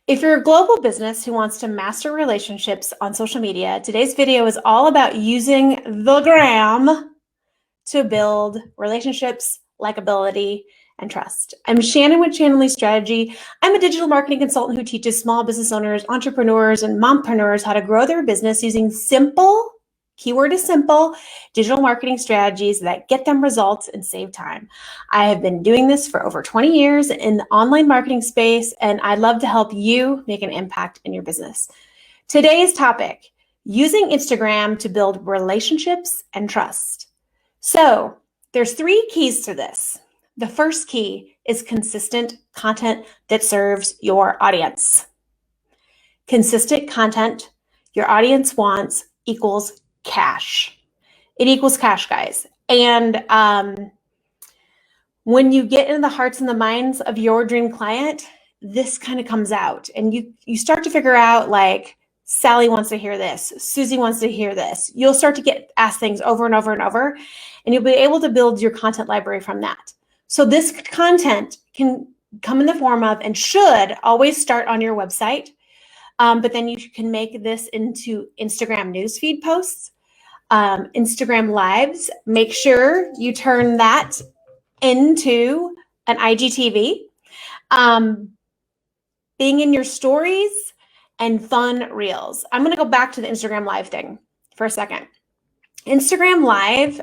If you're a global business who wants to master relationships on social media, today's video is all about using the gram to build relationships, likability, and trust. I'm Shannon with Shannon Strategy. I'm a digital marketing consultant who teaches small business owners, entrepreneurs, and mompreneurs how to grow their business using simple, keyword is simple, digital marketing strategies that get them results and save time. I have been doing this for over 20 years in the online marketing space, and I'd love to help you make an impact in your business. Today's topic, using Instagram to build relationships and trust. So there's 3 keys to this. The first key is consistent content that serves your audience. Consistent content your audience wants equals cash. It equals cash, guys. And when you get into the hearts and the minds of your dream client, this kind of comes out, and you start to figure out, like, Sally wants to hear this, Susie wants to hear this. You'll start to get asked things over and over and over, and you'll be able to build your content library from that. So this content can come in the form of, and should always start on your website, but then you can make this into Instagram newsfeed posts, Instagram lives. Make sure you turn that into an IGTV, being in your stories, and fun reels. I'm going to go back to the Instagram live thing for a second. Instagram live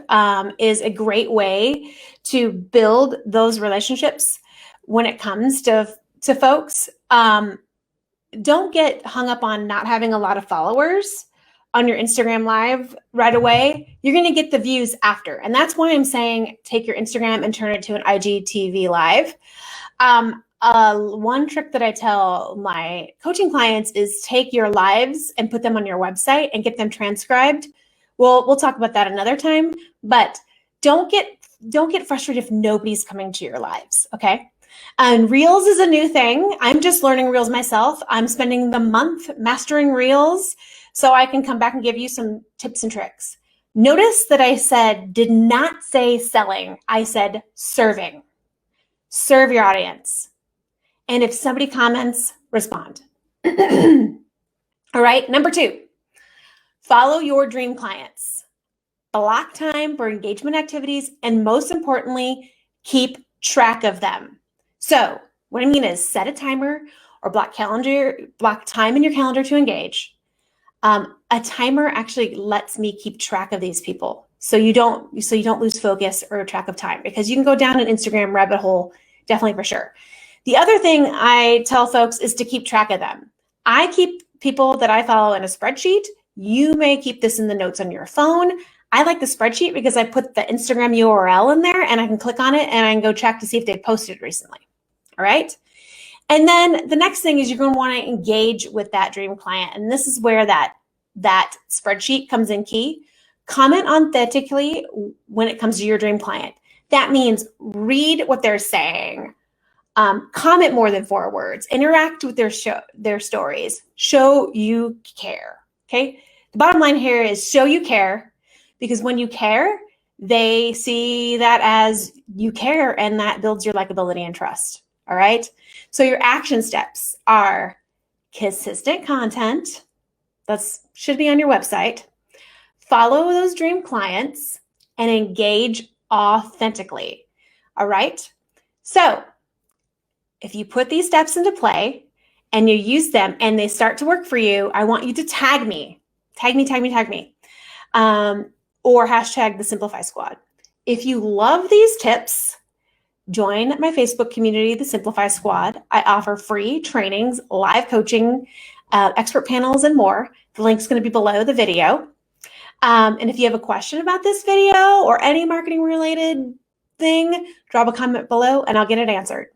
is a great way to build those relationships when it comes to folks. Don't get hung up on not having a lot of followers on your Instagram live right away. You're going to get the views after. And that's why I'm saying take your Instagram and turn it to an IGTV live. One trick that I tell my coaching clients is take your lives and put them on your website and get them transcribed. We'll talk about that another time, but don't get frustrated if nobody's coming to your lives, okay? And Reels is a new thing. I'm just learning Reels myself. I'm spending the month mastering Reels so I can come back and give you some tips and tricks. Notice that I did not say selling. I said serving. Serve your audience. And if somebody comments, respond. All right, number 2, follow your dream clients. Block time for engagement activities, and most importantly, keep track of them. So what I mean is set a timer or block time in your calendar to engage. A timer actually lets me keep track of these people, so you don't lose focus or track of time, because you can go down an Instagram rabbit hole, definitely, for sure. The other thing I tell folks is to keep track of them. I keep people that I follow in a spreadsheet. You may keep this in the notes on your phone. I like the spreadsheet because I put the Instagram URL in there and I can click on it and I can go check to see if they've posted recently. All right. And then the next thing is you're going to want to engage with that dream client. And this is where that spreadsheet comes in key. Comment authentically when it comes to your dream client. That means read what they're saying. Comment more than 4 words. Interact with their stories. Show you care. Okay. The bottom line here is show you care, because when you care, they see that as you care, and that builds your likability and trust. All right. So your action steps are consistent content. That should be on your website. Follow those dream clients and engage authentically. All right. So if you put these steps into play and you use them and they start to work for you, I want you to tag me, or hashtag the Simplify Squad. If you love these tips, join my Facebook community, the Simplify Squad. I offer free trainings, live coaching, expert panels, and more. The link's going to be below the video. And if you have a question about this video or any marketing related thing, drop a comment below and I'll get it answered.